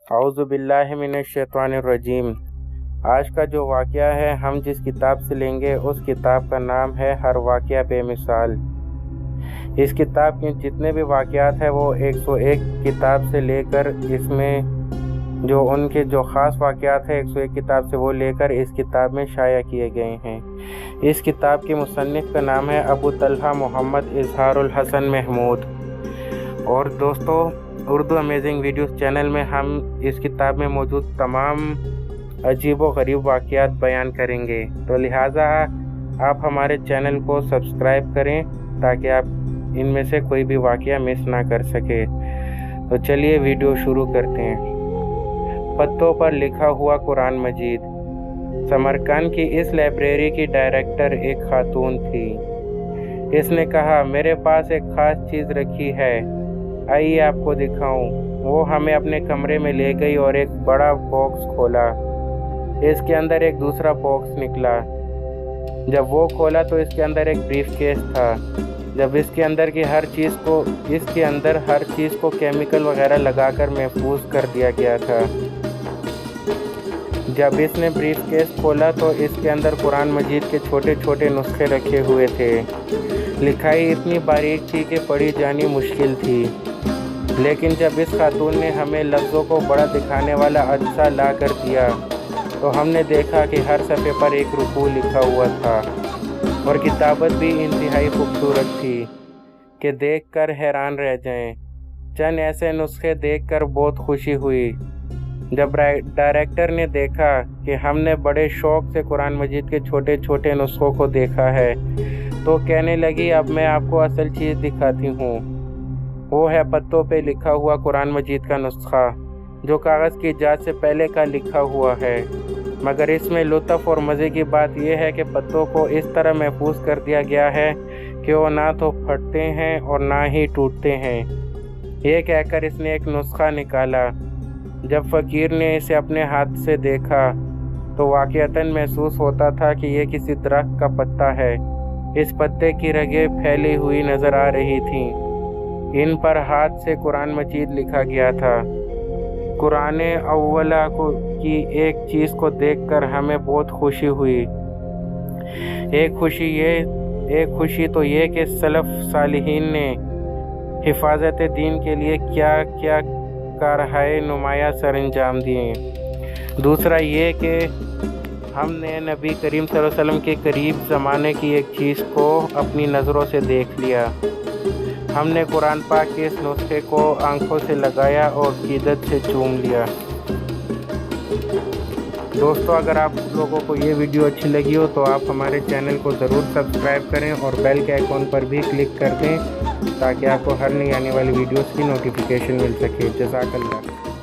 औज़ु बिल्लाहि मिनश्शैतानिर्रजीम। आज का जो वाक़या है हम जिस किताब से लेंगे उस किताब का नाम है हर वाक़या बेमिसाल। इस किताब के जितने भी वाक़यात हैं वो 101 किताब से लेकर इसमें जो ख़ास वाक़यात हैं 101 किताब से वो लेकर इस किताब में शाया किए गए हैं। इस किताब के मुसन्निफ़ का नाम है अबू तलहा मोहम्मद इज़हारुल हसन महमूद। और दोस्तों, उर्दू अमेजिंग वीडियोस चैनल में हम इस किताब में मौजूद तमाम अजीब व गरीब वाक़यात बयान करेंगे, तो लिहाजा आप हमारे चैनल को सब्सक्राइब करें ताकि आप इनमें से कोई भी वाक़या मिस ना कर सके। तो चलिए वीडियो शुरू करते हैं। पत्तों पर लिखा हुआ कुरान मजीद। समरकंद की इस लाइब्रेरी की डायरेक्टर एक खातून थी। इसने कहा, मेरे पास एक ख़ास चीज़ रखी है, आइए आपको दिखाऊं। वो हमें अपने कमरे में ले गई और एक बड़ा बॉक्स खोला। इसके अंदर एक दूसरा बॉक्स निकला। जब वो खोला तो इसके अंदर एक ब्रीफ केस था। जब इसके अंदर हर चीज़ को केमिकल वगैरह लगाकर महफूज कर दिया गया था। जब इसने ब्रीफ केस खोला तो इसके अंदर कुरान मजीद के छोटे छोटे नुस्खे रखे हुए थे। लिखाई इतनी बारीक थी कि पढ़ी जानी मुश्किल थी, लेकिन जब इस खातून ने हमें लफ्ज़ों को बड़ा दिखाने वाला अज्जा ला कर दिया तो हमने देखा कि हर सफ़े पर एक रुकू लिखा हुआ था और किताबत भी इंतहाई खूबसूरत थी कि देखकर हैरान रह जाएं। चंद ऐसे नुस्खे देखकर बहुत खुशी हुई। जब डायरेक्टर ने देखा कि हमने बड़े शौक़ से कुरान मजीद के छोटे छोटे नुस्खों को देखा है तो कहने लगी, अब मैं आपको असल चीज़ दिखाती हूँ। वो है पत्तों पे लिखा हुआ कुरान मजीद का नुस्खा, जो कागज़ की इजाज़त से पहले का लिखा हुआ है। मगर इसमें लुत्फ़ और मज़े की बात यह है कि पत्तों को इस तरह महफूज कर दिया गया है कि वो ना तो फटते हैं और ना ही टूटते हैं। ये कहकर इसने एक नुस्खा निकाला। जब फ़कीर ने इसे अपने हाथ से देखा तो वाक़ईतन महसूस होता था कि ये किसी दरख्त का पत्ता है। इस पत्ते की रगें फैली हुई नज़र आ रही थीं। इन पर हाथ से कुरान मजीद लिखा गया था। कुरान अव्वला की एक चीज़ को देखकर हमें बहुत खुशी हुई। एक खुशी तो ये कि सलफ़ सालिहीन ने हिफाजत दीन के लिए क्या क्या कारहाए नुमाया सरअंजाम दिए। दूसरा ये कि हमने नबी करीम सल्लल्लाहु अलैहि वसल्लम के करीब ज़माने की एक चीज़ को अपनी नज़रों से देख लिया। हमने कुरान पाक के इस नुस्खे को आंखों से लगाया और क़ीदत से चूम लिया। दोस्तों, अगर आप लोगों को ये वीडियो अच्छी लगी हो तो आप हमारे चैनल को ज़रूर सब्सक्राइब करें और बेल के आइकॉन पर भी क्लिक कर दें ताकि आपको हर नई आने वाली वीडियोस की नोटिफिकेशन मिल सके। जज़ाकल्लाह।